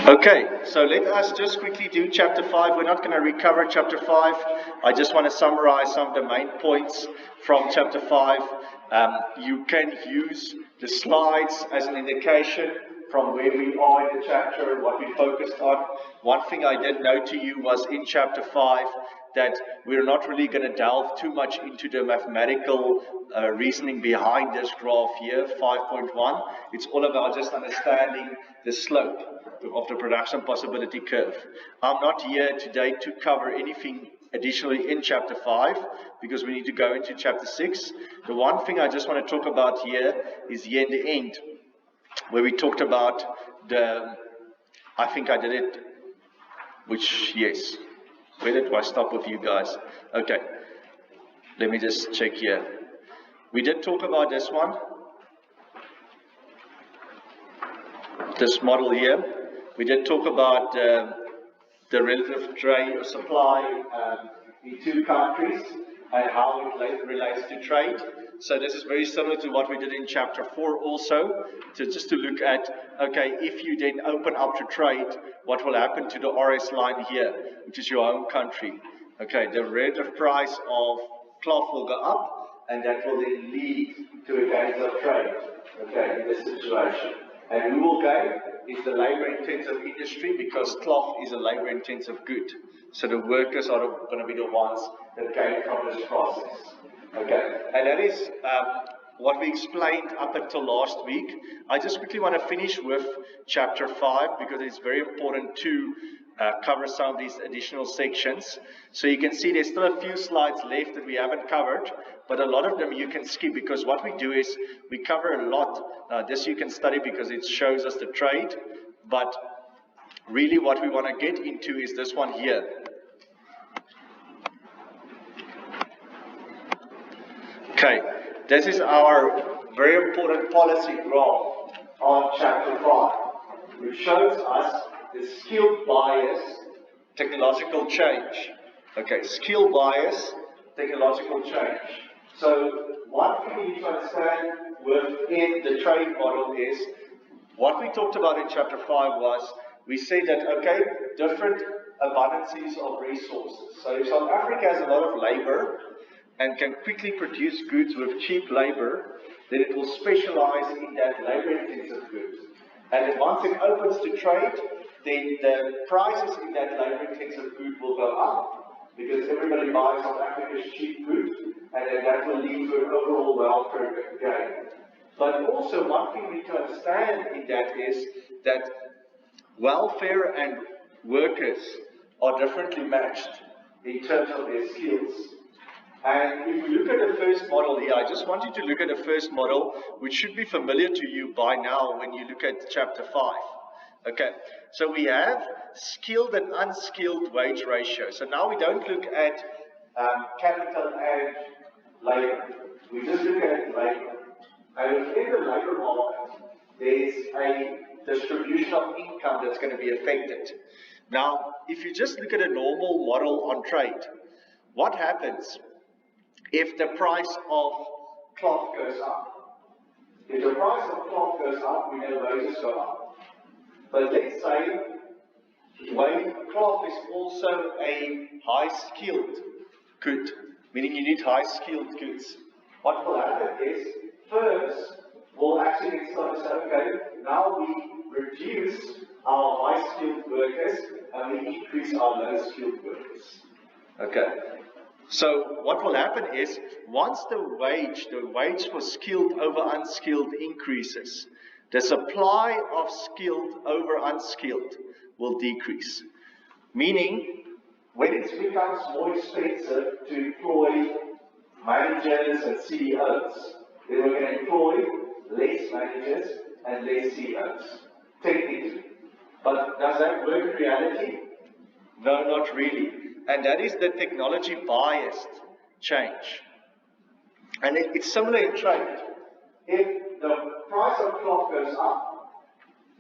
Okay, so let us just quickly do chapter 5. We're not going to recover chapter 5. I just want to summarize some of the main points from chapter 5. You can use the slides as an indication from where we are in the chapter and what we focused on. One thing I did note to you was in chapter 5 that we're not really going to delve too much into the mathematical reasoning behind this graph here, 5.1. It's all about just understanding the slope of the production possibility curve. I'm not here today to cover anything additionally in chapter 5 because we need to go into chapter 6. The one thing I just want to talk about here is here in the end where we talked about I think I did it, yes. Where did I stop with you guys? Okay, let me just check here. We did talk about this one, this model here. We did talk about the relative trade or supply in two countries and how it relates to trade. So this is very similar to what we did in chapter 4 also, just to look at, okay, if you then open up to trade, what will happen to the RS line here, which is your home country. Okay, the relative price of cloth will go up, and that will then lead to a gains of trade, okay, in this situation. And who will gain is the labor-intensive industry because cloth is a labor-intensive good. So the workers are going to be the ones that gain from this process. Okay, and that is what we explained up until last week. I just quickly want to finish with chapter 5 because it's very important to cover some of these additional sections. So you can see there's still a few slides left that we haven't covered, but a lot of them you can skip because what we do is we cover a lot. This you can study because it shows us the trade, but really what we want to get into is this one here. Okay, this is our very important policy graph on chapter 5, which shows us the skill bias, technological change. Okay, skill bias, technological change. So one thing you need to understand within the trade model is what we talked about in chapter 5 was we said that, okay, different abundances of resources. So if South Africa has a lot of labor and can quickly produce goods with cheap labor, then it will specialize in that labor-intensive goods. And then once it opens to trade, then the prices in that labor-intensive good will go up because everybody buys South Africa's cheap goods, and then that will lead to an overall welfare gain. But also one thing we need to understand in that is that welfare and workers are differently matched in terms of their skills. And if we look at the first model here, I just want you to look at the first model, which should be familiar to you by now when you look at chapter 5. Okay, so we have skilled and unskilled wage ratio. So now we don't look at capital and labor. We just look at labor. And within the labor market, there's a distribution of income that's going to be affected. Now, if you just look at a normal model on trade, what happens if the price of cloth goes up? If the price of cloth goes up, we know wages go up. But let's say cloth is also a high-skilled good, meaning you need high-skilled goods. What will happen is firms will actually start to say, okay, now we reduce our high-skilled workers and we increase our low-skilled workers. Okay. So what will happen is once the wage for skilled over unskilled increases, the supply of skilled over unskilled will decrease. Meaning, when it becomes more expensive to employ managers and CEOs, then we're going to employ less managers and less CEOs, technically. But does that work in reality? No, not really. And that is the technology biased change. And it's similar in trade. If the price of cloth goes up,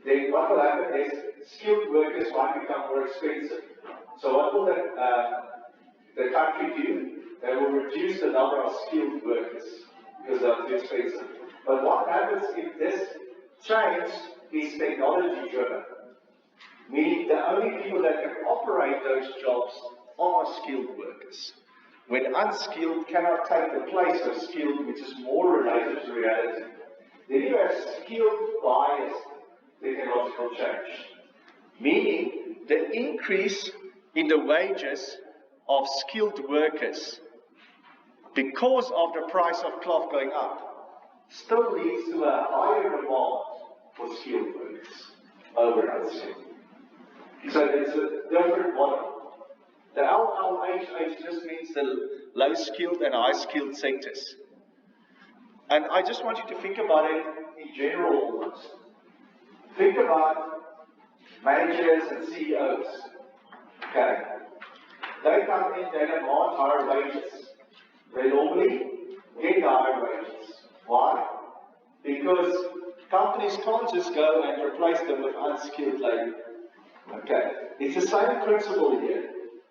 then what will happen is skilled workers might become more expensive. So what will the country do? They will reduce the number of skilled workers because they're too expensive. But what happens if this change is technology driven? meaning the only people that can operate those jobs are skilled workers. When unskilled cannot take the place of skilled, which is more related to reality, then you have skilled biased technological change, meaning the increase in the wages of skilled workers because of the price of cloth going up still leads to a higher demand for skilled workers over unskilled. So it's a different model. The LLHH just means the low skilled and high skilled sectors. And I just want you to think about it in general almost. Think about managers and CEOs. Okay? They come in, they demand higher wages. They normally get higher wages. Why? Because companies can't just go and replace them with unskilled labor. Okay? It's the same principle here.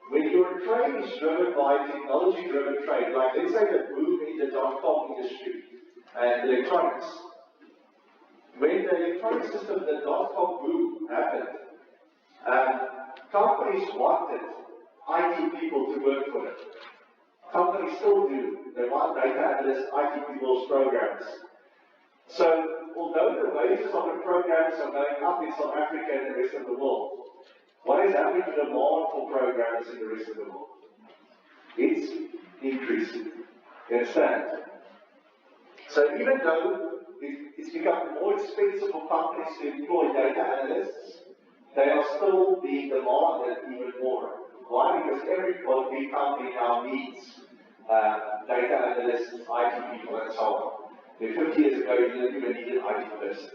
When your trade is driven by technology-driven trade, like let's say the boom in the dot-com industry and electronics. When the electronic system, the dot-com boom happened, companies wanted IT people to work for them. Companies still do. They want data analysts, IT people, programmers. So, although the wages of the programmers are going up in South Africa and the rest of the world, what is happening to the demand for programmers in the rest of the world? It's increasing. You understand? So even though it's become more expensive for companies to employ data analysts, they are still being demanded even more. Why? Because every big company now needs data analysts, IT people, and so on. 50 years ago, you didn't even need an IT person.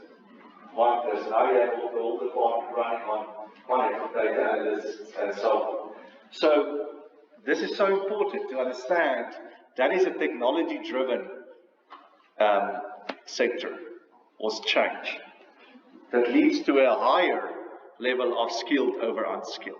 One person. Now you have the whole department running on one of data analysts and so on. So this is so important to understand. That is a technology-driven sector or change that leads to a higher level of skilled over unskilled.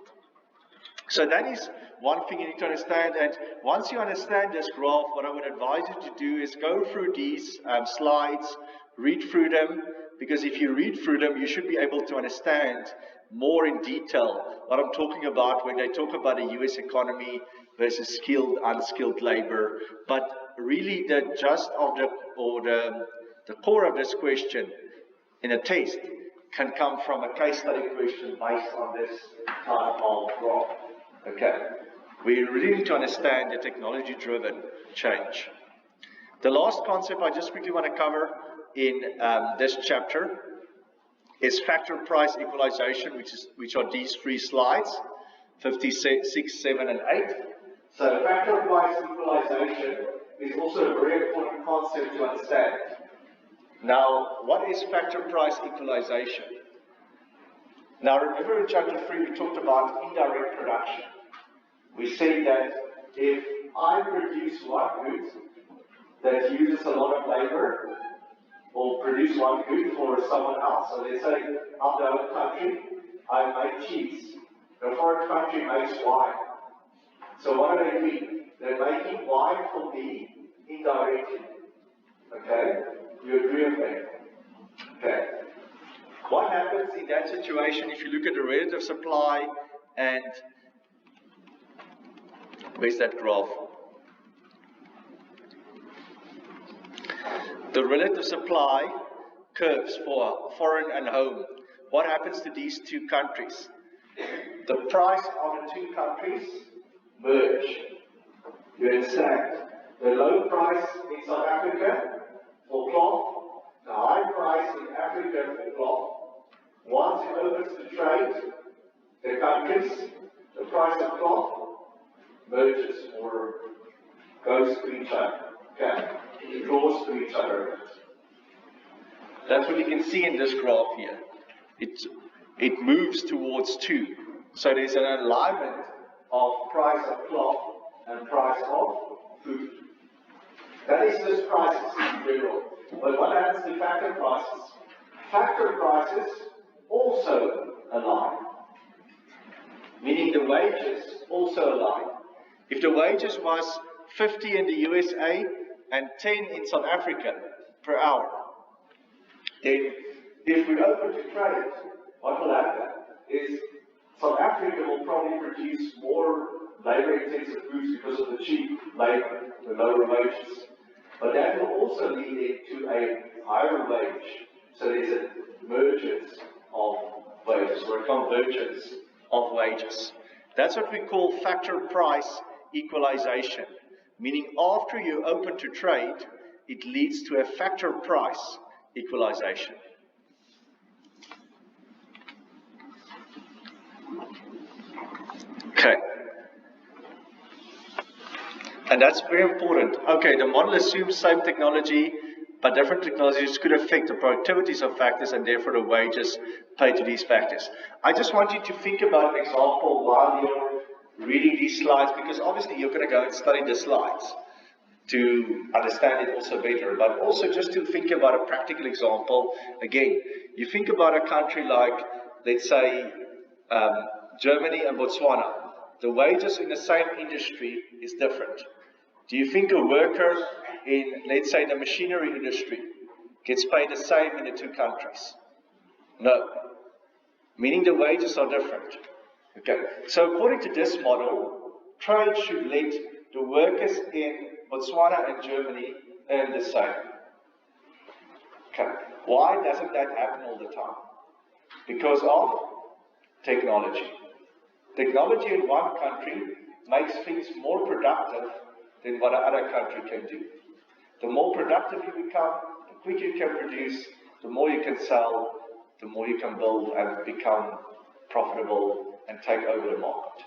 So that is one thing you need to understand. And once you understand this graph, what I would advise you to do is go through these slides, read through them, because if you read through them, you should be able to understand more in detail what I'm talking about when they talk about the US economy versus skilled, unskilled labor. But really the core of this question in a test can come from a case study question based on this type of graph. Okay. We really need to understand the technology-driven change. The last concept I just quickly want to cover in this chapter is factor price equalization, which are these three slides, 56, 7, and 8. So factor price equalization is also a very important concept to understand. Now, what is factor price equalization? Now, remember in chapter 3 we talked about indirect production. We said that if I produce one good that uses a lot of labor, or produce one good for someone else. So let's say I'm the other country, I make cheese. The foreign country makes wine. So what are they doing? They're making wine for me indirectly. Okay? You agree with me? Okay. What happens in that situation if you look at the relative supply and where's that graph? The relative supply curves for foreign and home. What happens to these two countries? The price of the two countries merge. You understand? The low price in South Africa for cloth, the high price in Africa for cloth. Once it opens to trade, the countries, the price of cloth merges or goes to each other. Okay. It draws to each other. That's what you can see in this graph here. It moves towards 2. So there's an alignment of price of cloth and price of food. That is just prices in general. But what happens to factor prices? Factor prices also align. Meaning the wages also align. If the wages was 50 in the USA and 10 in South Africa per hour, then if we open to trade, what will happen is produce more labor-intensive goods because of the cheap labor, the lower wages. But that will also lead to a higher wage. So there's a mergence of wages, or a convergence of wages. That's what we call factor price equalization, meaning after you're open to trade, it leads to a factor price equalization. Okay. And that's very important. Okay, the model assumes same technology, but different technologies could affect the productivities of factors and therefore the wages paid to these factors. I just want you to think about an example while you're reading these slides, because obviously you're going to go and study the slides to understand it also better, but also just to think about a practical example. Again, you think about a country like, let's say, Germany and Botswana. The wages in the same industry is different. Do you think a worker in, let's say, the machinery industry gets paid the same in the two countries? No. Meaning the wages are different. Okay. So according to this model, trade should let the workers in Botswana and Germany earn the same. Okay. Why doesn't that happen all the time? Because of technology. Technology in one country makes things more productive than what another country can do. The more productive you become, the quicker you can produce, the more you can sell, the more you can build and become profitable and take over the market.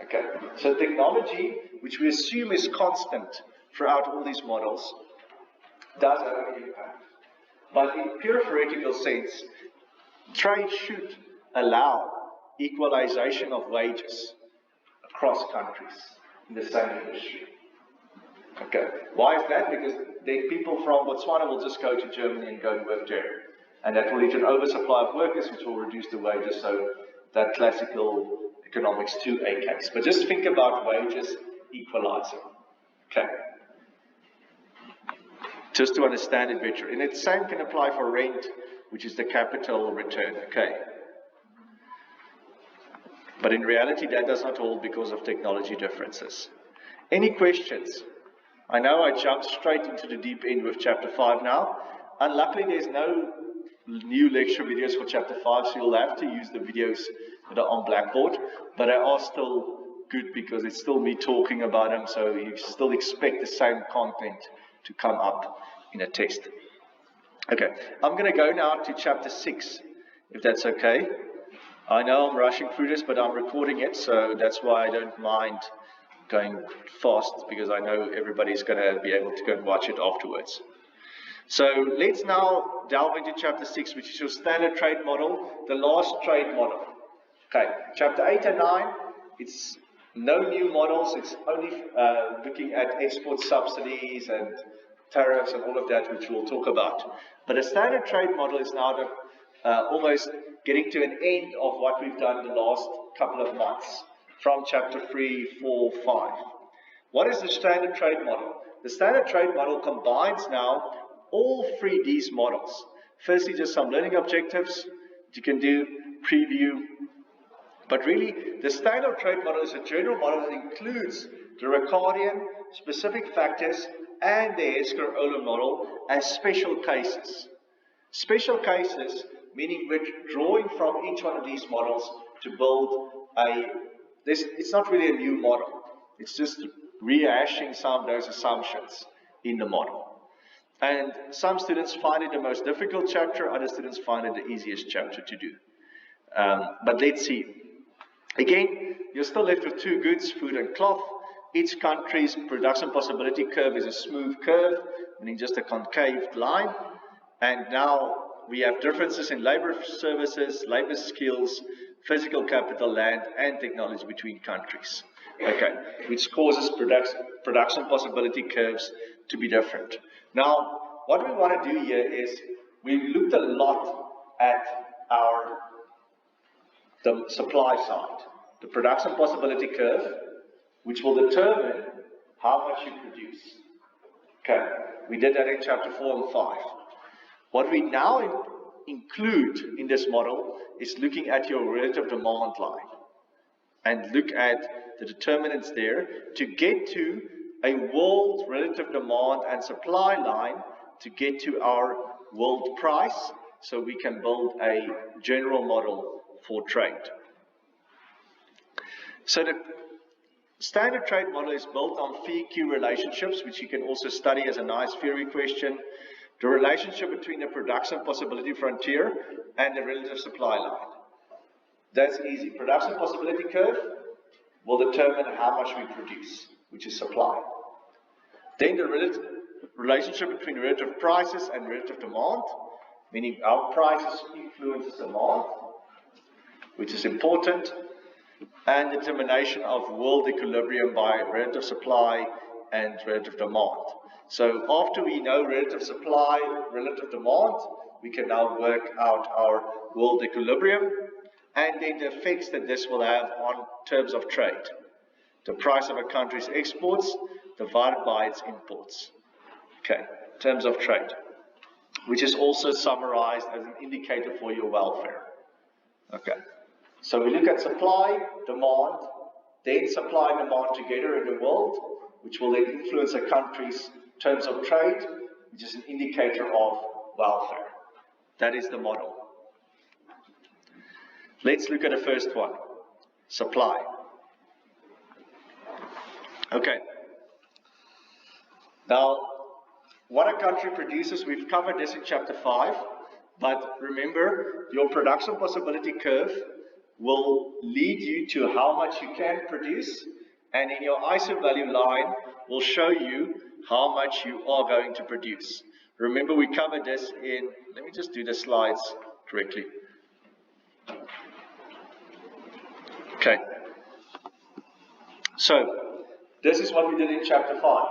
Okay, so technology, which we assume is constant throughout all these models, does have an impact. But in pure theoretical sense, trade should allow equalization of wages across countries in the same industry. Okay, why is that? Because the people from Botswana will just go to Germany and go and work there. And that will lead to an oversupply of workers, which will reduce the wages. So that classical economics 2A case. But just think about wages equalizing. Okay. Just to understand it better. And the same can apply for rent, which is the capital return. Okay. But in reality, that does not hold because of technology differences. Any questions? I know I jumped straight into the deep end with Chapter 5 now. Unluckily, there's no new lecture videos for Chapter 5, so you'll have to use the videos that are on Blackboard. But they are still good because it's still me talking about them, so you still expect the same content to come up in a test. Okay, I'm going to go now to Chapter 6, if that's okay. I know I'm rushing through this, but I'm recording it, so that's why I don't mind going fast, because I know everybody's going to be able to go and watch it afterwards. So let's now delve into Chapter 6, which is your standard trade model, the last trade model. Okay, Chapter 8 and 9, it's no new models, it's only looking at export subsidies and tariffs and all of that, which we'll talk about. But a standard trade model is now almost getting to an end of what we've done the last couple of months from Chapter 3, 4, 5. What is the standard trade model? The standard trade model combines now all three of these models. Firstly, just some learning objectives that you can do, preview. But really, the standard trade model is a general model that includes the Ricardian, specific factors, and the Esker-Ohlm model as special cases. Special cases, meaning we're drawing from each one of these models to build it's not really a new model. It's just rehashing some of those assumptions in the model. And some students find it the most difficult chapter, other students find it the easiest chapter to do. But let's see. Again, you're still left with two goods, food and cloth. Each country's production possibility curve is a smooth curve, meaning just a concave line. And now we have differences in labor services, labor skills, physical capital, land, and technology between countries. Okay, which causes production possibility curves to be different. Now, what we want to do here is we looked a lot at the supply side, the production possibility curve, which will determine how much you produce. Okay, we did that in Chapter 4 and 5. What we now include in this model is looking at your relative demand line. and look at the determinants there to get to a world relative demand and supply line to get to our world price, so we can build a general model for trade. So the standard trade model is built on phi-Q relationships, which you can also study as a nice theory question. The relationship between the production possibility frontier and the relative supply line. That's easy. Production possibility curve will determine how much we produce, which is supply. Then the relationship between relative prices and relative demand, meaning our prices influences demand, which is important, and determination of world equilibrium by relative supply and relative demand. So after we know relative supply, relative demand, we can now work out our world equilibrium and then the effects that this will have on terms of trade. The price of a country's exports divided by its imports. Okay, terms of trade, which is also summarized as an indicator for your welfare. Okay, so we look at supply, demand, then supply and demand together in the world, which will then influence a country's terms of trade, which is an indicator of welfare. That is the model. Let's look at the first one, supply. Okay. Now, what a country produces, we've covered this in chapter 5, but remember, your production possibility curve will lead you to how much you can produce, and in your ISO value line will show you how much you are going to produce. Remember, we covered this in, let me just do the slides correctly. Okay. So, this is what we did in chapter 5.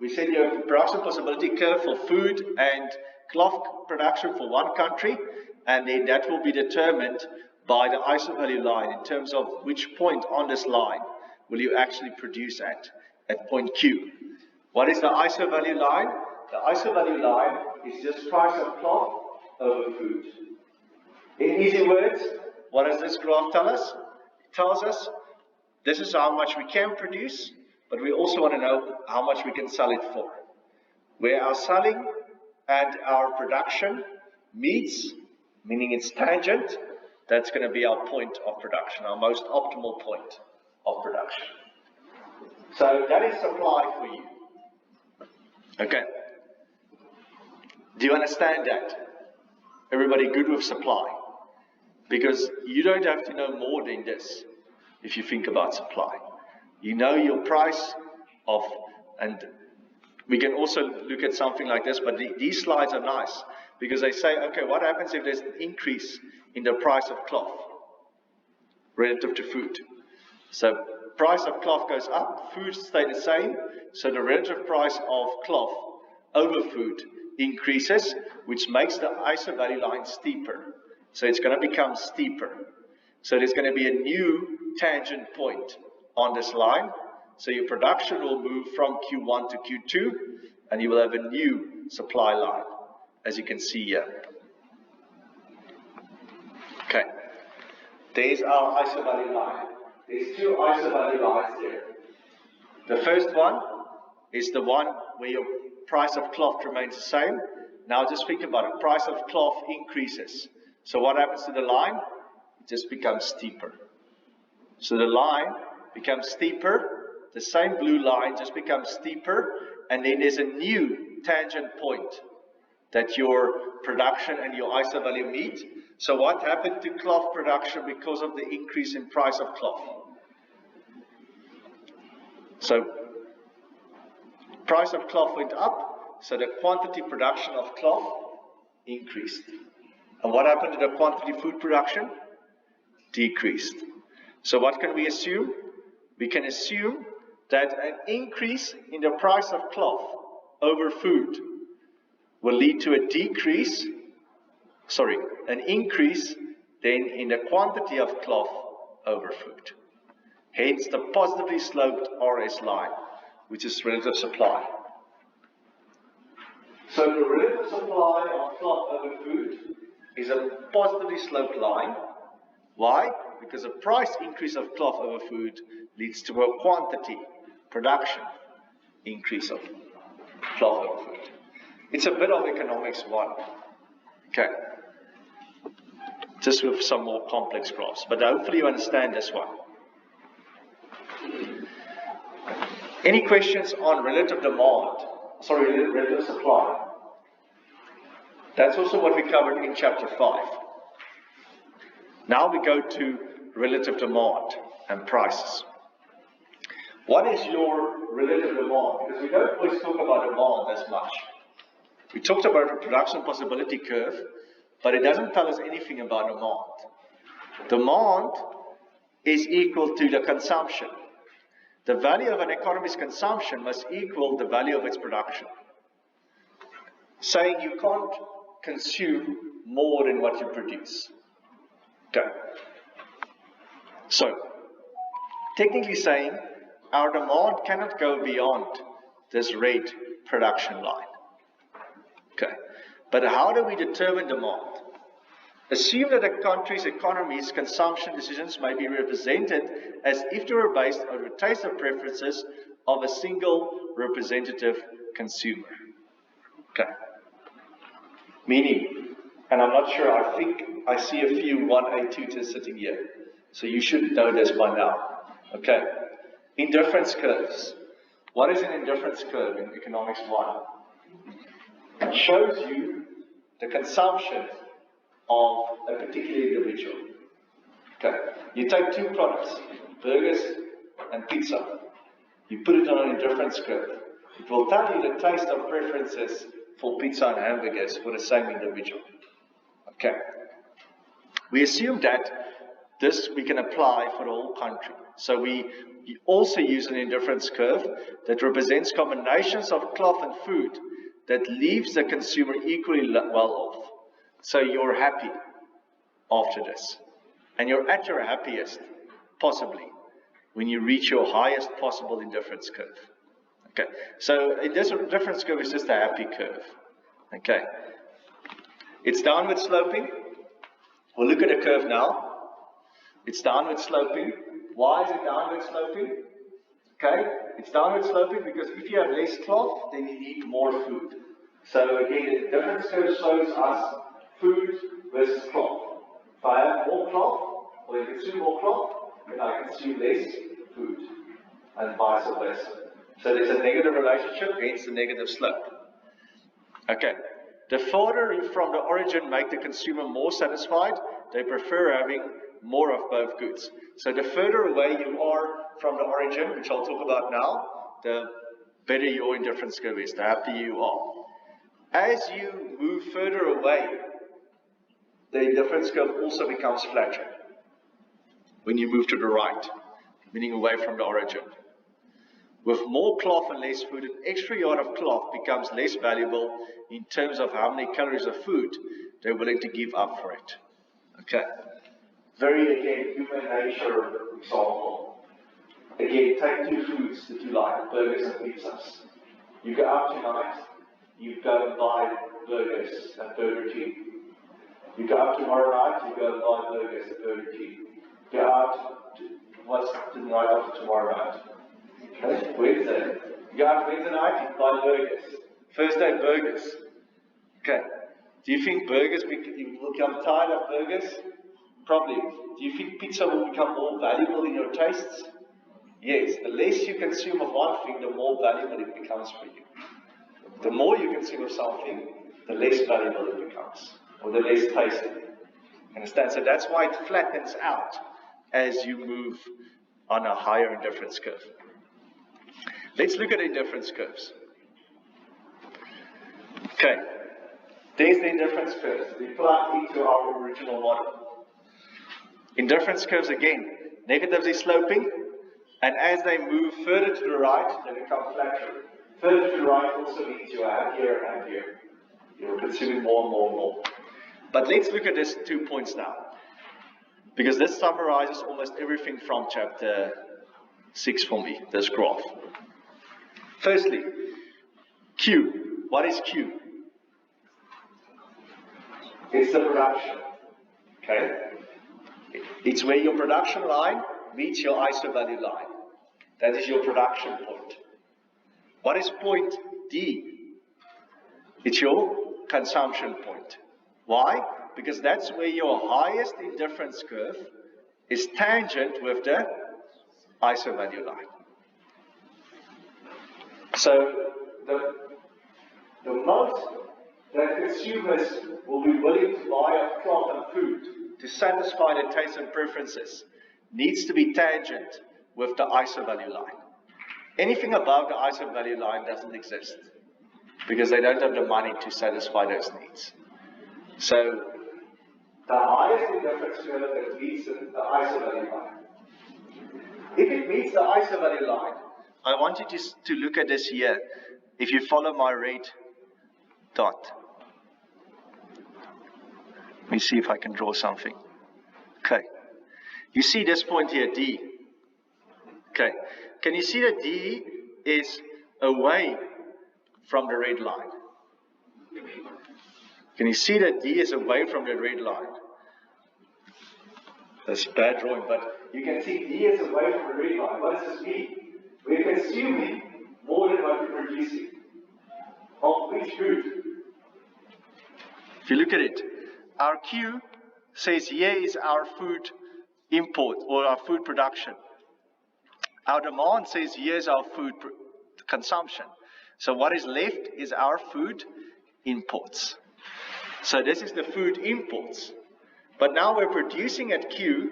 We said you have a production possibility curve for food and cloth production for one country, and then that will be determined by the ISO value line in terms of which point on this line will you actually produce at point Q. What is the ISO value line? The ISO value line is just price of cloth over food. In easy words, what does this graph tell us? It tells us this is how much we can produce, but we also want to know how much we can sell it for. Where our selling and our production meets, meaning it's tangent, that's going to be our point of production, our most optimal point of production. So that is supply for you. Okay. Do you understand that? Everybody good with supply? Because you don't have to know more than this if you think about supply. You know your price of, and we can also look at something like this, but these slides are nice because they say, okay, what happens if there's an increase in the price of cloth relative to food? So price of cloth goes up, food stays the same, so the relative price of cloth over food increases, which makes the ISO value line steeper. So it's going to become steeper. So there's going to be a new tangent point on this line. So your production will move from Q1 to Q2, and you will have a new supply line, as you can see here. Okay. There's our ISO value line. There's two ISO value lines there. The first one is the one where your price of cloth remains the same. Now just think about it. Price of cloth increases. So what happens to the line? It just becomes steeper. So the line becomes steeper. The same blue line just becomes steeper. And then there's a new tangent point that your production and your ISO value meet. So what happened to cloth production because of the increase in price of cloth? So price of cloth went up, so the quantity production of cloth increased. And what happened to the quantity food production? Decreased. So what can we assume? We can assume that an increase in the price of cloth over food will lead to an increase then in the quantity of cloth over food. Hence the positively sloped RS line, which is relative supply. So the relative supply of cloth over food is a positively sloped line. Why? because the price increase of cloth over food leads to a quantity, production, increase of cloth over food. It's a bit of economics 1. Okay. Just with some more complex graphs. But hopefully you understand this one. Any questions on relative demand? Sorry, relative supply. That's also what we covered in chapter 5. Now we go to relative demand and prices. What is your relative demand? Because we don't always talk about demand as much. We talked about a production possibility curve, but it doesn't tell us anything about demand. Demand is equal to the consumption. The value of an economy's consumption must equal the value of its production. Saying you can't consume more than what you produce. Okay. So, technically saying, our demand cannot go beyond this red production line. Okay. But how do we determine demand? Assume that a country's economy's consumption decisions may be represented as if they were based on the taste and preferences of a single representative consumer. Okay. Meaning, and I'm not sure, I think I see a few 1A tutors sitting here. So you should know this by now. Okay. Indifference curves. What is an indifference curve in economics 1? It shows you the consumption of a particular individual. Okay. You take 2 products, burgers and pizza. You put it on an indifference curve. It will tell you the taste of preferences for pizza and hamburgers for the same individual. Okay. We assume that this we can apply for the whole country. So we also use an indifference curve that represents combinations of cloth and food that leaves the consumer equally well off. So you're happy after this. And you're at your happiest, possibly, when you reach your highest possible indifference curve. Okay, so this indifference curve is just a happy curve. Okay, it's downward sloping. We'll look at a curve now. It's downward sloping. Why is it downward sloping? Okay, it's downward sloping because if you have less cloth, then you need more food. So again, the indifference curve shows us food versus cloth. If I have more cloth, or you consume more cloth, then I consume less food, and vice versa. So there's a negative relationship, hence the negative slope. Okay, the further from the origin make the consumer more satisfied, they prefer having more of both goods. So the further away you are from the origin, which I'll talk about now, the better your indifference curve is, the happier you are. As you move further away, the indifference curve also becomes flatter when you move to the right, meaning away from the origin. With more cloth and less food, an extra yard of cloth becomes less valuable in terms of how many calories of food they're willing to give up for it. Okay. Very, again, human nature example. Again, take 2 foods that you like, burgers and pizzas. You go out tonight, you go and buy burgers at Burger King. You go out tomorrow night, you go and buy burgers at Burger King. Go out, what's the night after tomorrow night? Okay, Wednesday. You go out Wednesday night, you buy burgers. Thursday, burgers. Okay. Do you think burgers, you will become tired of burgers? Probably. Do you think pizza will become more valuable in your tastes? Yes. The less you consume of one thing, the more valuable it becomes for you. The more you consume of something, the less valuable it becomes, or the less tasty. Understand? So that's why it flattens out as you move on a higher indifference curve. Let's look at indifference curves. Okay. There's the indifference curves. We plug into our original model. Indifference curves again, negatively sloping, and as they move further to the right, they become flatter. Further to the right also means you are happier and happier. You're consuming more and more and more. But let's look at these 2 points now, because this summarizes almost everything from chapter 6 for me, this graph. Firstly, Q. What is Q? It's the production. Okay? It's where your production line meets your ISO value line. That is your production point. What is point D? It's your consumption point. Why? Because that's where your highest indifference curve is tangent with the ISO value line. So the most that consumers will be willing to buy of cloth and food to satisfy their tastes and preferences needs to be tangent with the ISO value line. Anything above the ISO value line doesn't exist because they don't have the money to satisfy those needs. So the highest indifference curve that meets the ISO value line. If it meets the ISO value line, I want you to look at this here. If you follow my red dot. Let me see if I can draw something. Okay. You see this point here, D. Okay. Can you see that D is away from the red line? Can you see that D is away from the red line? That's bad drawing, but you can see D is away from the red line. What does this mean? We're consuming more than what we're producing. Of which good? If you look at it, our Q says here is our food import or our food production. Our demand says here's our food consumption. So what is left is our food imports. So this is the food imports. But now we're producing at Q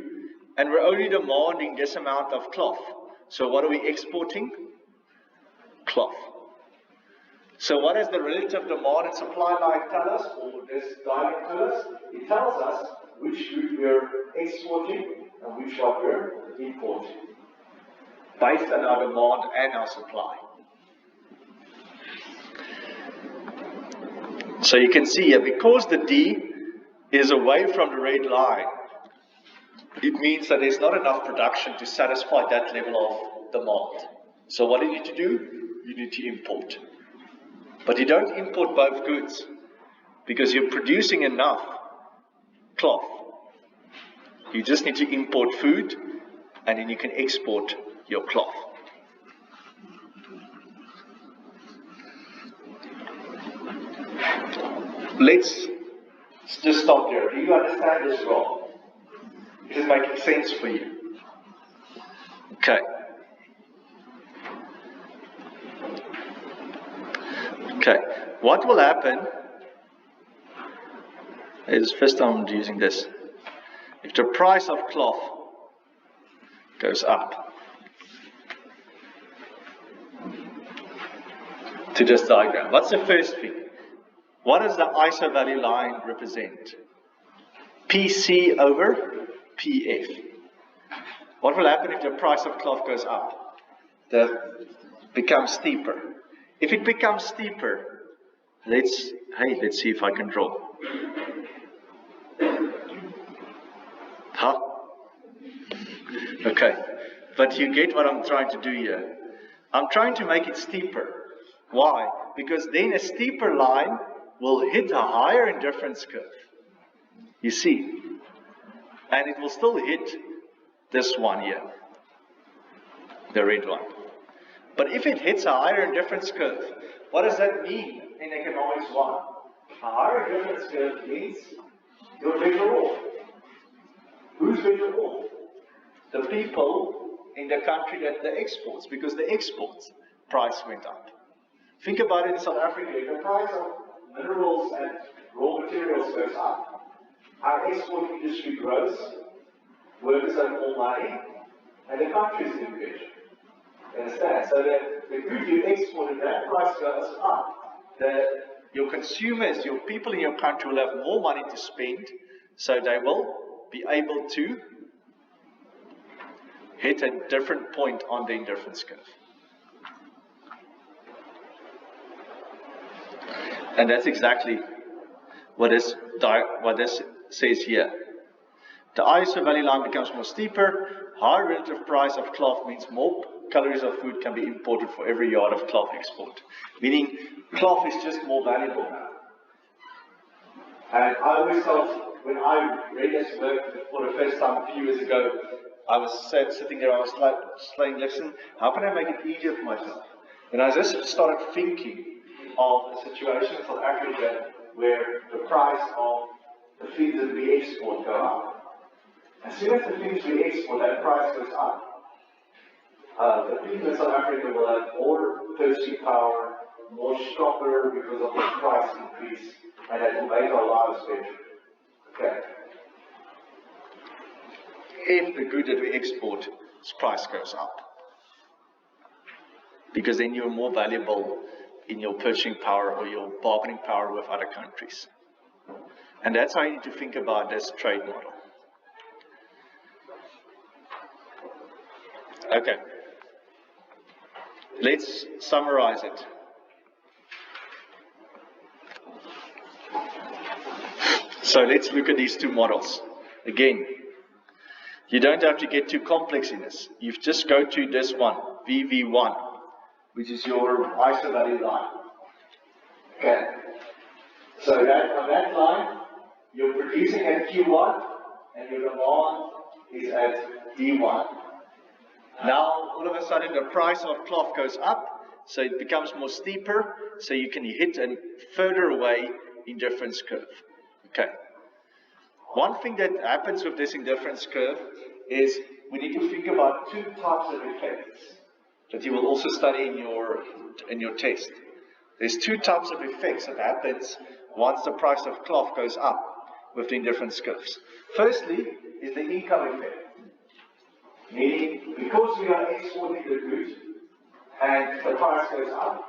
and we're only demanding this amount of cloth. So what are we exporting? Cloth. So what does the relative demand and supply line tell us, or this diagram tell us? It tells us which good we're exporting and which one we're importing, based on our demand and our supply. So you can see here, because the D is away from the red line, it means that there's not enough production to satisfy that level of demand. So what do you need to do? You need to import. But you don't import both goods because you're producing enough cloth. You just need to import food and then you can export your cloth. Let's just stop there. Do you understand this wrong? Is it making sense for you? Okay. Okay, what will happen is, first I'm using this. If the price of cloth goes up to this diagram, what's the first thing? What does the ISO value line represent? PC over PF. What will happen if the price of cloth goes up? That becomes steeper. If it becomes steeper, let's see if I can draw. Huh? Okay, but you get what I'm trying to do here. I'm trying to make it steeper. Why? Because then a steeper line will hit a higher indifference curve. You see? And it will still hit this one here, the red one. But if it hits a higher indifference curve, what does that mean in economics 1? A higher indifference curve means you're better off. Who's better off? The people in the country that the exports, because the exports price went up. Think about it in South Africa. If the price of minerals and raw materials goes up, our export industry grows, workers have more money, and the country is doing better. You understand? So the good you export, if that price goes up, your consumers, your people in your country will have more money to spend, so they will be able to hit a different point on the indifference curve. And that's exactly what this says here. The ISO value line becomes more steeper. Higher relative price of cloth means more calories of food can be imported for every yard of cloth export. Meaning cloth is just more valuable now. And I always tell when I read this work for the first time a few years ago, I was sitting there, I was like saying, listen, how can I make it easier for myself? And I just started thinking of a situation in South Africa where the price of the things that we export go up. As soon as the things we export, that price goes up. The people in South Africa will have more purchasing power, more stronger because of the price increase, and that will make our lives better. Okay. If the good that we export, its price goes up. Because then you're more valuable in your purchasing power or your bargaining power with other countries. And that's how you need to think about this trade model. Okay. Let's summarize it. So let's look at these two models. Again, you don't have to get too complex in this. You just go to this one, VV1, which is your ISO value line. Okay. So that on that line, you're producing at Q1 and your demand is at D1. Now, all of a sudden, the price of cloth goes up, so it becomes more steeper, so you can hit a further away indifference curve. Okay. One thing that happens with this indifference curve is we need to think about two types of effects that you will also study in your test. There's two types of effects that happens once the price of cloth goes up with the indifference curves. Firstly is the income effect. Meaning, because we are exporting the goods and the price goes up,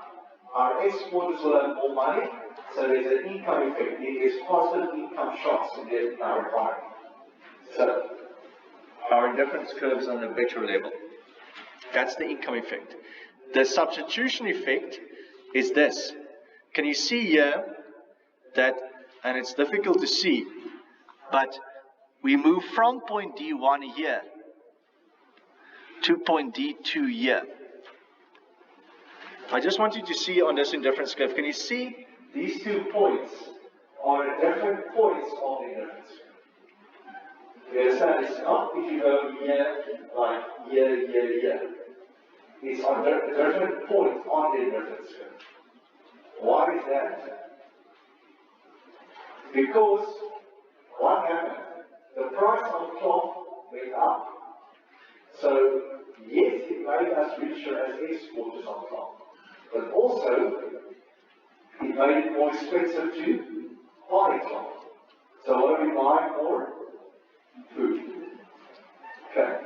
our exporters will have more money, so there's an income effect. There's positive income shocks in our economy. So, our indifference curve is on a better level. That's the income effect. The substitution effect is this. Can you see here that, and it's difficult to see, but we move from point D1 here to point D2 here. I just want you to see on this indifference curve, can you see these 2 points are at different points of the indifference curve? You understand? It's not if you go here, like here. It's on different points on the indifference curve. Why is that? Because what happened? The price of cloth went up. So, yes, it made us richer as exporters of cloth, but also it made it more expensive to buy cloth. So, what are we buying more? Food. Okay.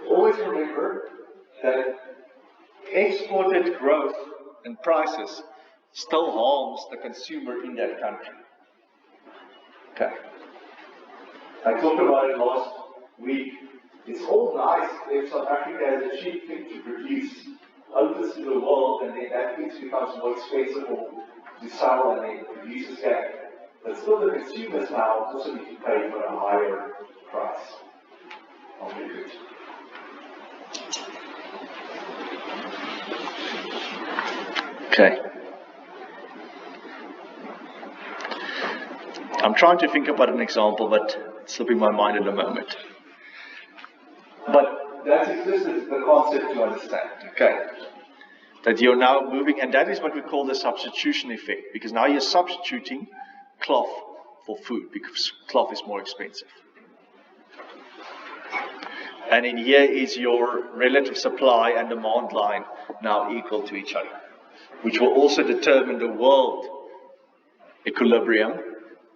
Always remember that exported growth and prices still harms the consumer in that country. Okay. I talked about it last week. It's all nice if South Africa has a cheap thing to produce, opens to the world, and then that thing becomes more expensive to sell and then producers can. But still the consumers now also need to pay for a higher price of the goods. Okay. I'm trying to think about an example, but it's slipping my mind at the moment. But that's existence, the concept to understand. Okay. That you're now moving, and that is what we call the substitution effect, because now you're substituting cloth for food, because cloth is more expensive. And in here is your relative supply and demand line now equal to each other, which will also determine the world equilibrium,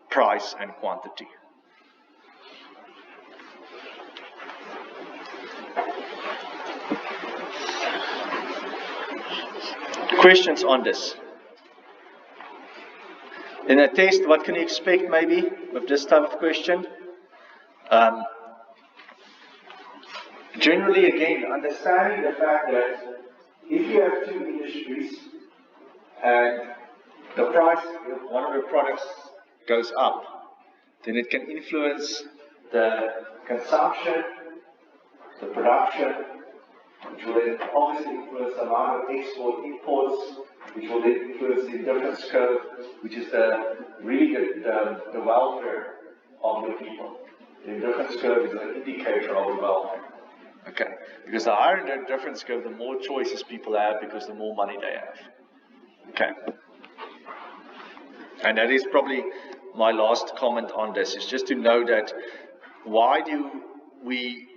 price and quantity. Questions on this? In a test, what can you expect maybe with this type of question? Generally, again, understanding the fact that if you have two industries and the price of one of the products goes up, then it can influence the consumption, the production, which will then obviously influence the amount of export imports, which will then influence the indifference curve, which is really the welfare of your people. The indifference curve is an indicator of the welfare. Okay, because the higher the indifference curve, the more choices people have because the more money they have. Okay. And that is probably my last comment on this, is just to know that why do we,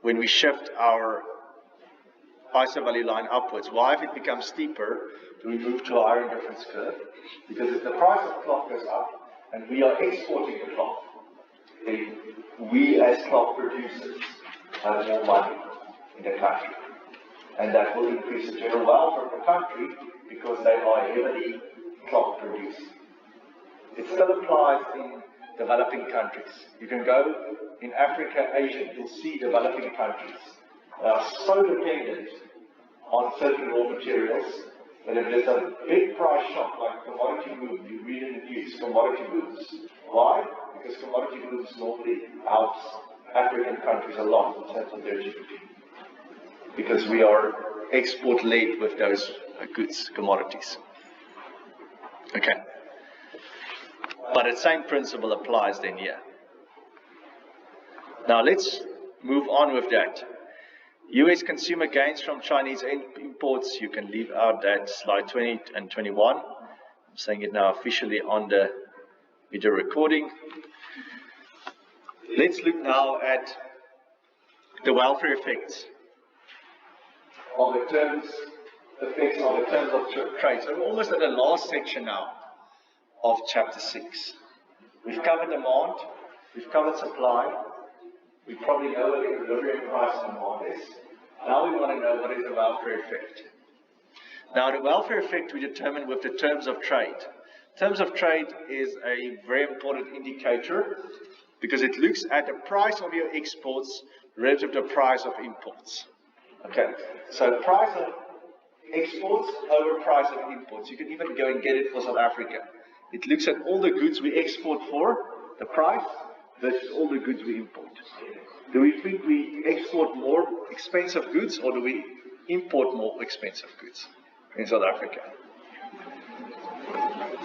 when we shift our ISO value line upwards, why if it becomes steeper, do we move to a higher indifference curve? Because if the price of cloth goes up and we are exporting the cloth, then we as cloth producers have more money in the country. And that will increase the general welfare of the country because they are heavily cloth producing. It still applies in developing countries. You can go in Africa, Asia, you'll see developing countries that are so dependent on certain raw materials that if there's a big price shock like commodity boom, you read in the news, commodity booms. Why? Because commodity booms normally helps African countries a lot in terms of their GDP. Because we are export-led with those goods, commodities. Okay. But the same principle applies then here. Now let's move on with that. US consumer gains from Chinese imports. You can leave out that slide 20 and 21. I'm saying it now officially on the video recording. Let's look now at the welfare effects of the terms of trade. So we're almost at the last section now of chapter 6. We've covered demand, we've covered supply, we probably know what the equilibrium price and demand is. Now we want to know what is the welfare effect. Now the welfare effect we determine with the terms of trade. Terms of trade is a very important indicator because it looks at the price of your exports relative to the price of imports. Okay, so price of exports over price of imports. You can even go and get it for South Africa. It looks at all the goods we export for, the price, versus all the goods we import. Do we think we export more expensive goods or do we import more expensive goods in South Africa?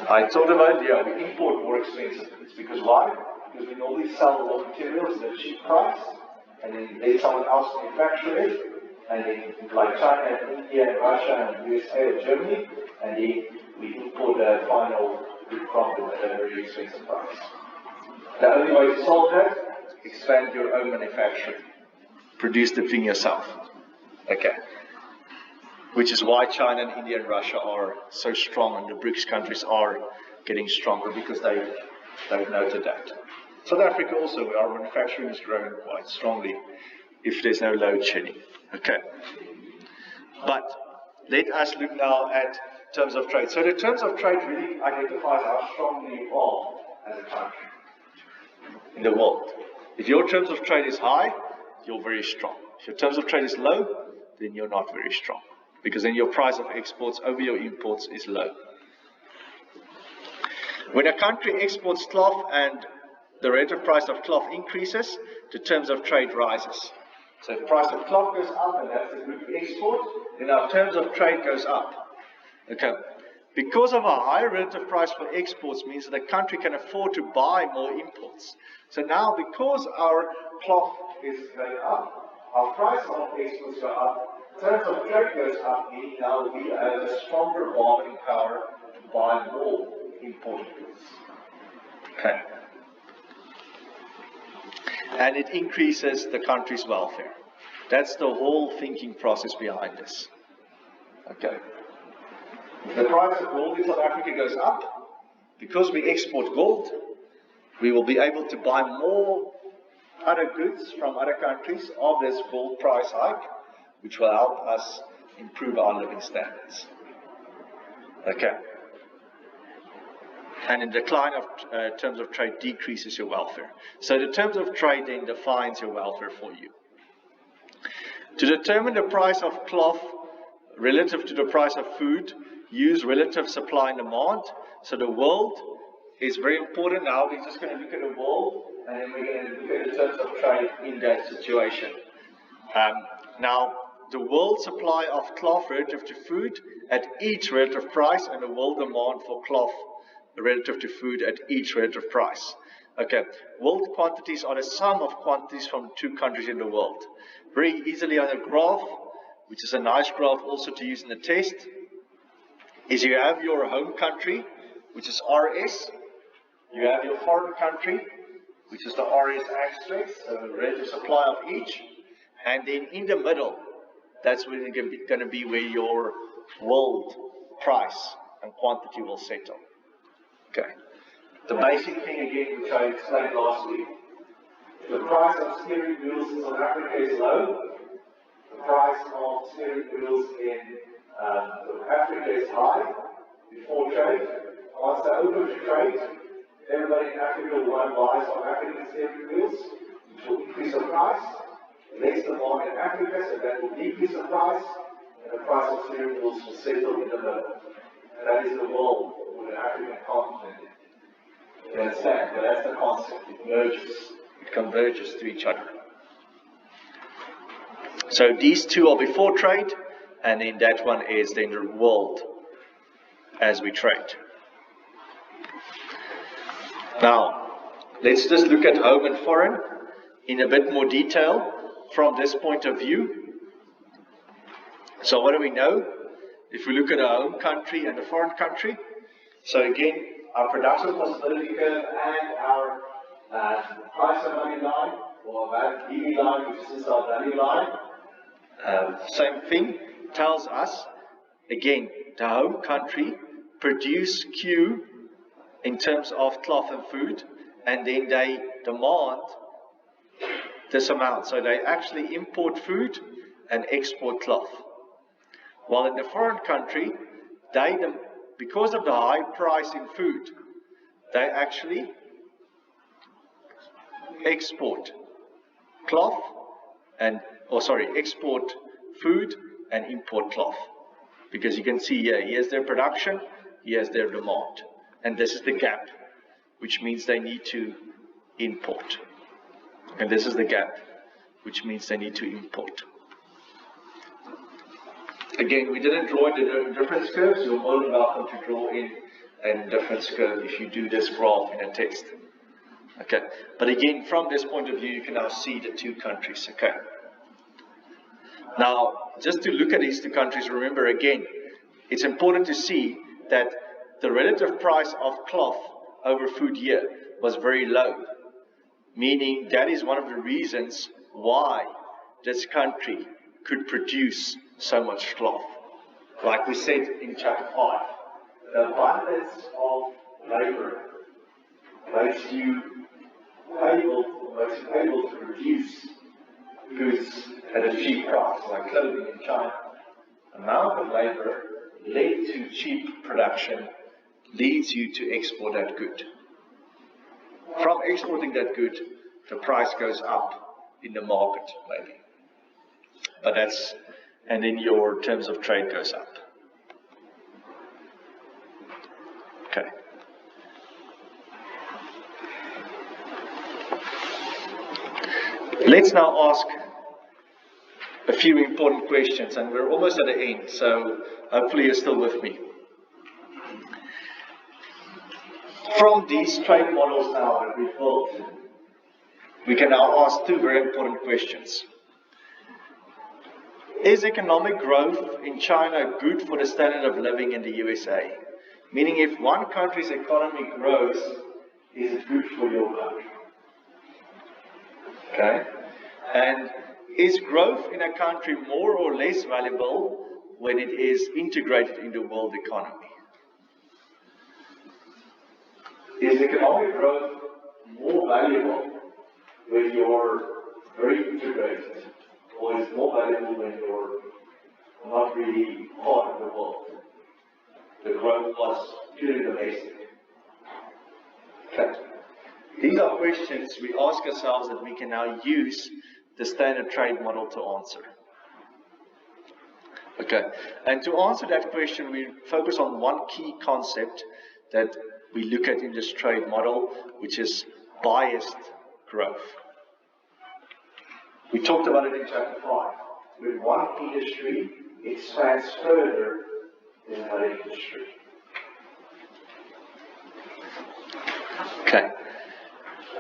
I talked about, we import more expensive goods. Because why? Because we normally sell raw materials at a cheap price and then let someone else manufacture it. And then, like China and India and Russia and USA or Germany, and then we import the final good from them at a very expensive price. The only way to solve that, expand your own manufacturing. Produce the thing yourself. Okay. Which is why China and India and Russia are so strong and the BRICS countries are getting stronger because they've noted that. South Africa also, our manufacturing is growing quite strongly if there's no load shedding. Okay. But let us look now at terms of trade. So the terms of trade really identifies how strong we are as a country in the world. If your terms of trade is high, you're very strong. If your terms of trade is low, then you're not very strong. Because then your price of exports over your imports is low. When a country exports cloth and the relative price of cloth increases, the terms of trade rises. So if the price of cloth goes up, and that's the good we export, then our terms of trade goes up. Okay. Because of a higher relative price for exports means that the country can afford to buy more imports. So now, because our cloth is going up, our price of exports go up, terms of trade goes up, meaning now we have a stronger bargaining power to buy more imported goods. Okay. And it increases the country's welfare. That's the whole thinking process behind this. Okay. If the price of gold in South Africa goes up, because we export gold, we will be able to buy more other goods from other countries of this gold price hike, which will help us improve our living standards. Okay. And in decline of terms of trade decreases your welfare. So the terms of trade then defines your welfare for you. To determine the price of cloth relative to the price of food, use relative supply and demand. So the world is very important now. We're just going to look at the world and then we're going to look at the terms of trade in that situation. Now, the world supply of cloth relative to food at each relative price and the world demand for cloth relative to food at each relative price. Okay, world quantities are the sum of quantities from two countries in the world. Very easily on a graph, which is a nice graph also to use in the test, is you have your home country, which is RS. You have your foreign country, which is the RS asterisk, so the relative supply of each. And then in the middle, that's going to be where your world price and quantity will settle. Okay. The basic thing again, which I explained last week. The price of steering wheels in South Africa is low. The price of steering wheels in Africa is high before trade. Once they open to trade, everybody in Africa will want to buy some African steering wheels, which will increase the price. Less demand in Africa, so that will decrease the price, and the price of steering wheels will settle in the middle. And that is the world, or the African continent. You understand? But that's the concept. It merges. It converges to each other. So these two are before trade, and then that one is then the world as we trade. Now, let's just look at home and foreign in a bit more detail from this point of view. So what do we know? If we look at our home country and the foreign country, so again, our production possibility curve and our price of money line, or value line, which is our value line, same thing, tells us, again, the home country produce Q in terms of cloth and food, and then they demand this amount. So they actually import food and export cloth. While in the foreign country, because of the high price in food, they actually export cloth export food and import cloth. Because you can see here, here's their production, here's their demand. And this is the gap, which means they need to import. And this is the gap, which means they need to import. Again, we didn't draw in the difference curves. You're more than welcome to draw in a difference curve if you do this graph in a test. Okay, but again, from this point of view, you can now see the two countries. Okay. Now, just to look at these two countries, remember again, it's important to see that the relative price of cloth over food here was very low, meaning that is one of the reasons why this country could produce so much cloth. Like we said in chapter 5, the abundance of labor makes you able to produce goods at a cheap price, like clothing in China. The amount of labor led to cheap production leads you to export that good. From exporting that good, the price goes up in the market, maybe. But and then your terms of trade goes up. Okay. Let's now ask a few important questions, and we're almost at the end, so hopefully you're still with me. From these trade models now that we've built, we can now ask two very important questions. Is economic growth in China good for the standard of living in the USA? Meaning, if one country's economy grows, is it good for your country? Okay? And is growth in a country more or less valuable when it is integrated in the world economy? Is economic growth more valuable when you're very integrated? Or is more valuable when you're not really part of the world? The growth was purely domestic. Okay. These are questions we ask ourselves that we can now use the standard trade model to answer. Okay. And to answer that question, we focus on one key concept that we look at in this trade model, which is biased growth. We talked about it in chapter 5. When one industry expands further than another industry. Okay.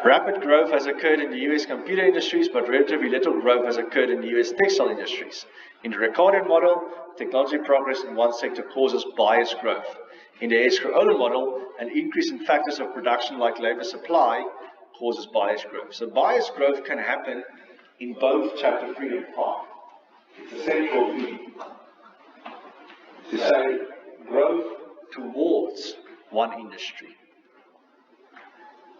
Rapid growth has occurred in the US computer industries, but relatively little growth has occurred in the US textile industries. In the Ricardian model, technology progress in one sector causes biased growth. In the Escrow model, an increase in factors of production like labor supply causes biased growth. So biased growth can happen in both chapter 3 and 5. It's a central theme to say growth towards one industry.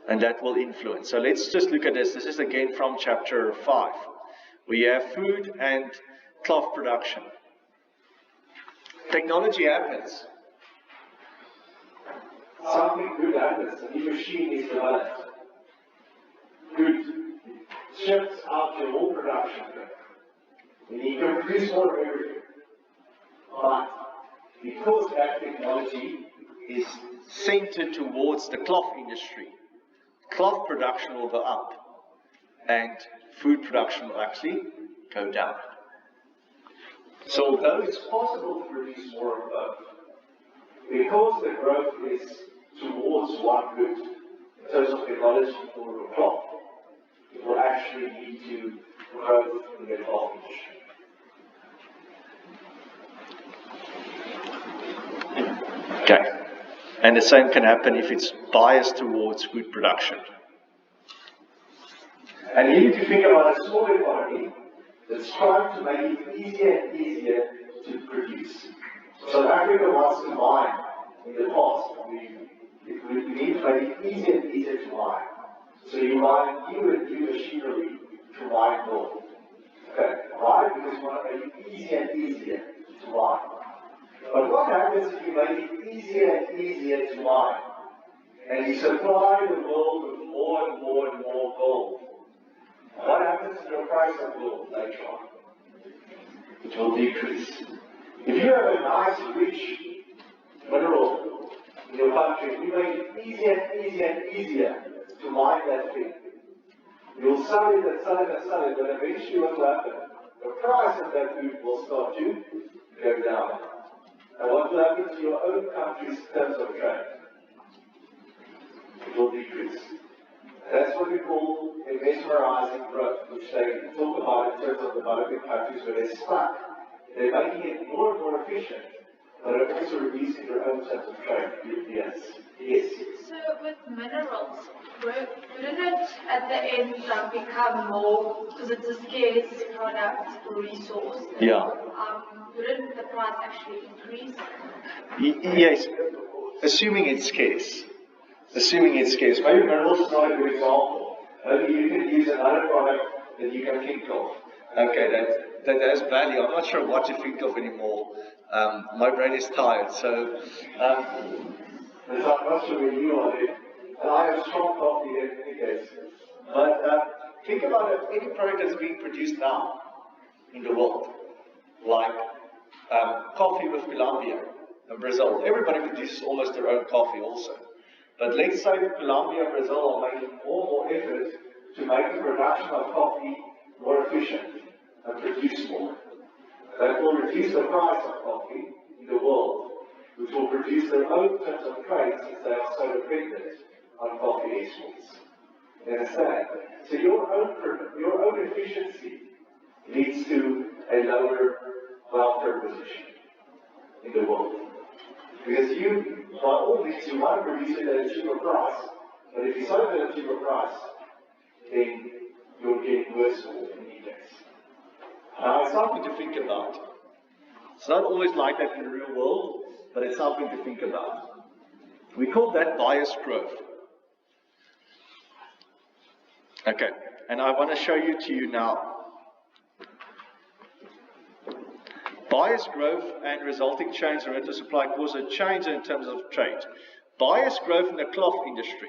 And that will influence. So let's just look at this. This is again from chapter 5. We have food and cloth production. Technology happens. Something good happens. A new machine is developed. Good. It shifts out your whole production. And you can produce more of everything. But because that technology is centered towards the cloth industry, cloth production will go up and food production will actually go down. So although it's possible to produce more of both, because the growth is towards one good in terms of technology for the cloth, it will actually lead to growth in the cloth industry. Okay. And the same can happen if it's biased towards food production. And you need to think about a small economy that's trying to make it easier and easier to produce. South Africa wants to mine in the past. We need to make it easier and easier to mine. So you buy new and new machinery to mine gold. Okay, why? Because you want to make it easier and easier to mine. But what happens if you make it easier and easier to mine, and you supply the world with more and more and more gold? What happens to the price of gold later on? It will decrease. If you have a nice, rich mineral in your country, and you make it easier and easier and easier to mine that thing, you'll sell it and sell it and sell it, but eventually what will happen? The price of that food will start to go down. And what will happen to your own country's terms of trade? It will decrease. That's what we call a mesmerizing growth, which they talk about in terms of developing countries where they're stuck. They're making it more and more efficient, but they're also reducing their own terms of trade. Yes. Yes. So with minerals, wouldn't it at the end become more, because it's a scarce product or resource? Yeah. Wouldn't the price actually increase? Yes, assuming it's scarce. Assuming it's scarce. Maybe minerals is not a good example. Maybe you can use another product that you can think of. Okay, that has value. I'm not sure what to think of anymore. My brain is tired, so I'm not sure where you are there. And I have strong coffee in any case. But think about it, any product that's being produced now in the world, like coffee with Colombia and Brazil. Everybody produces almost their own coffee also. But let's say that Colombia and Brazil are making more and more effort to make the production of coffee more efficient and produce more. That will reduce the price of coffee in the world, which will produce their own terms of trade since they are so dependent on coffee exports. You understand? So your own efficiency leads to a lower welfare position in the world. Because you, by all means, you want to produce it at a cheaper price, but if you sell it at a cheaper price, then you're getting worse off in any case. Now, it's something to think about. It's not always like that in the real world, but it's something to think about. We call that biased growth. Okay, and I want to show you to you now. Biased growth and resulting change in relative supply cause a change in terms of trade. Biased growth in the cloth industry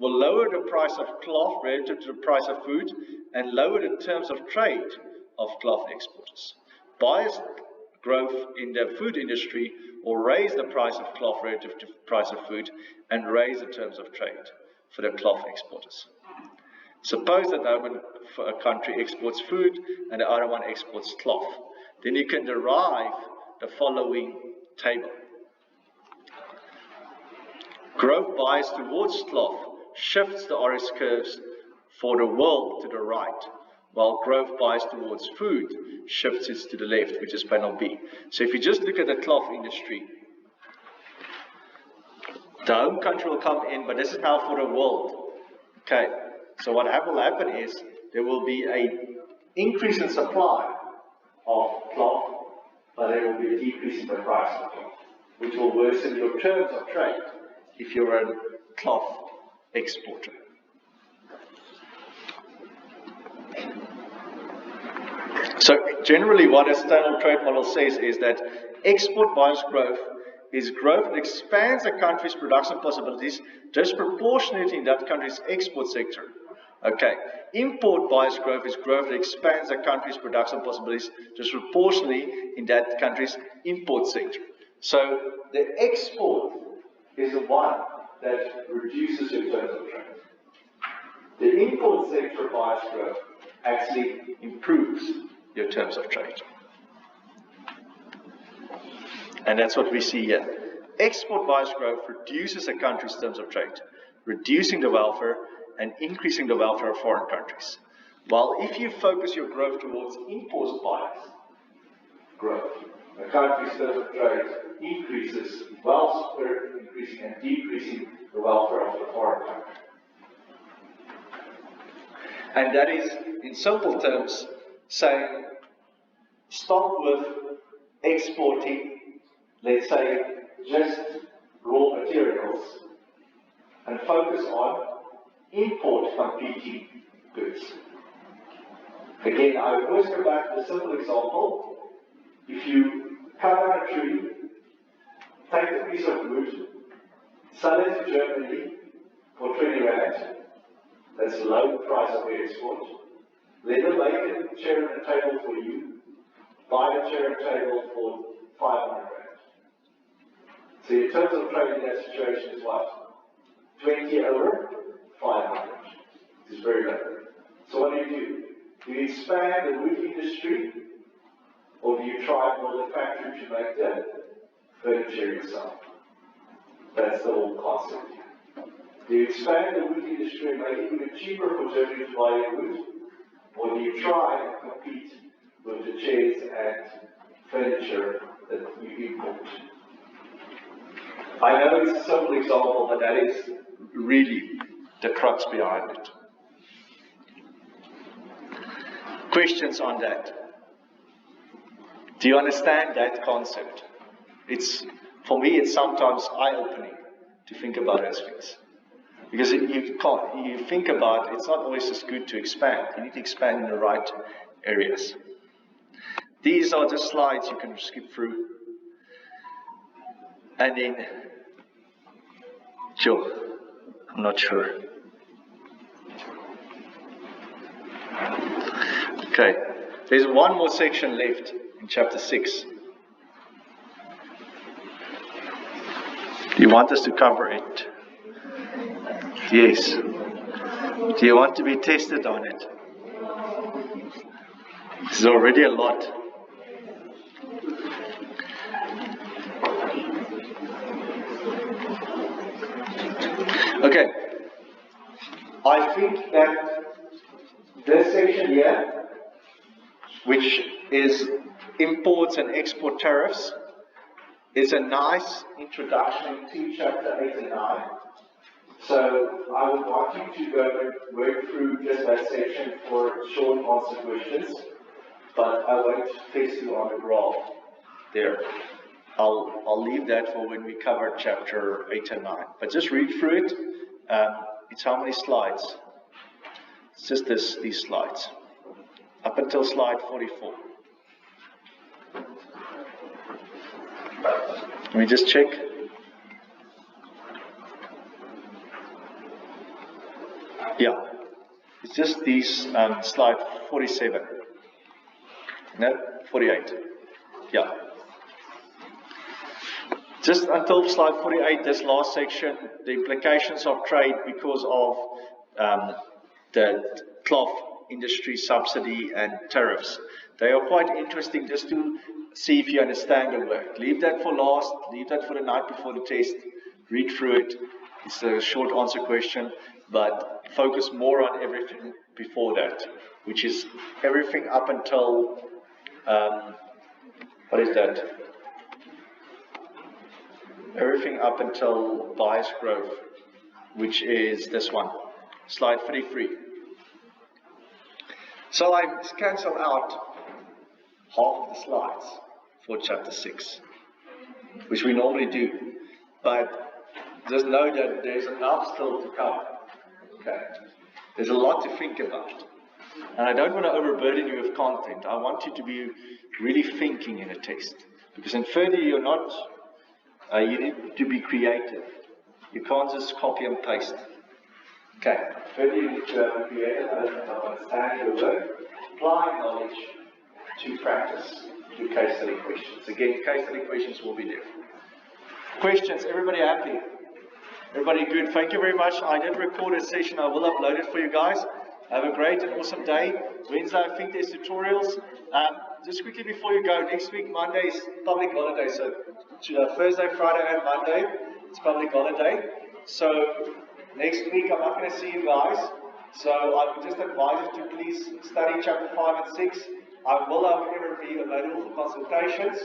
will lower the price of cloth relative to the price of food and lower the terms of trade of cloth exporters. Biased growth in the food industry will raise the price of cloth relative to the price of food and raise the terms of trade for the cloth exporters. Suppose that a country exports food and the other one exports cloth. Then you can derive the following table. Growth bias towards cloth shifts the RS curves for the world to the right, while growth bias towards food shifts it to the left, which is panel B. So if you just look at the cloth industry, the home country will come in, but this is now for the world. Okay, so what will happen is there will be an increase in supply of cloth, but there will be a decrease in the price of cloth, which will worsen your terms of trade if you're a cloth exporter. So generally what a standard trade model says is that export bias growth is growth that expands a country's production possibilities disproportionately in that country's export sector. Okay, import bias growth is growth that expands a country's production possibilities disproportionately in that country's import sector. So the export is the one that reduces your terms of trade. The import sector bias growth actually improves your terms of trade. And that's what we see here. Export bias growth reduces a country's terms of trade, reducing the welfare and increasing the welfare of foreign countries. While if you focus your growth towards import bias growth, a country's terms of trade increases welfare, increasing and decreasing the welfare of the foreign country. And that is, in simple terms, saying stop with exporting, let's say, just raw materials and focus on import competing goods. Again, I always go back to the simple example. If you cut down a tree, take a piece of wood, sell it to Germany for 20 rand, that's the low price of the export. Let them make a chair and a table for you, buy a chair and table for 500 rand. So your terms of trade in that situation is what? 20 over 500. It is very low. So what do? Do you expand the wood industry, or do you try and build a factory to make the furniture yourself? That's the whole concept. Do you expand the wood industry and make it even cheaper for Germany to buy your wood? Or do you try and compete with the chairs and furniture that you import? I know it's a simple example, but that is really the crux behind it. Questions on that? Do you understand that concept? For me, it's sometimes eye-opening to think about those things. Because you think about, it's not always just good to expand. You need to expand in the right areas. These are just slides you can skip through. And then, sure, I'm not sure. Okay, there's one more section left in chapter 6. Do you want us to cover it? Yes. Do you want to be tested on it? This is already a lot. Okay. I think that this section here, which is imports and export tariffs, is a nice introduction to chapter 8 and 9. So I would want you to go and work through just that section for short answer questions, but I won't test you on the graph there. I'll leave that for when we cover chapter 8 and 9. But just read through it. It's how many slides? It's just these slides. Up until slide 44. Let me just check. Yeah, it's just these, slide 47. No, 48. Yeah. Just until slide 48, this last section, the implications of trade because of the cloth industry subsidy and tariffs. They are quite interesting just to see if you understand the work. Leave that for last, leave that for the night before the test, read through it. It's a short answer question. but focus more on everything before that, which is everything up until, what is that? Everything up until bias growth, which is this one, slide 33. So I cancel out half of the slides for chapter 6, which we normally do, but just know that there's enough still to come. Okay, there's a lot to think about, and I don't want to overburden you with content. I want you to be really thinking in a test, because in further you're not, you need to be creative. You can't just copy and paste. Okay, further you need to have a creative element of understanding your work, applying knowledge to practice, to case study questions. Again, case study questions will be there. Questions, everybody happy? Everybody good? Thank you very much. I did record a session. I will upload it for you guys. Have a great and awesome day. Wednesday, I think there's tutorials. Just quickly before you go, next week, Monday is public holiday. So Thursday, Friday, and Monday, it's public holiday. So next week, I'm not going to see you guys. So I would just advise you to please study chapter 5 and 6. I will, however, be available for consultations.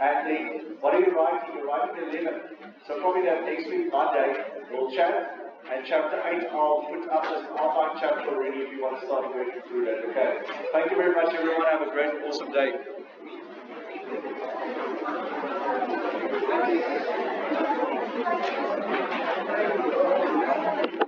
And then, what are you writing? You're writing 11. So probably that next week, Monday, we'll chat. And chapter 8, I'll put up as an outline chapter already if you want to start working through that. Okay. Thank you very much, everyone. Have a great and awesome day.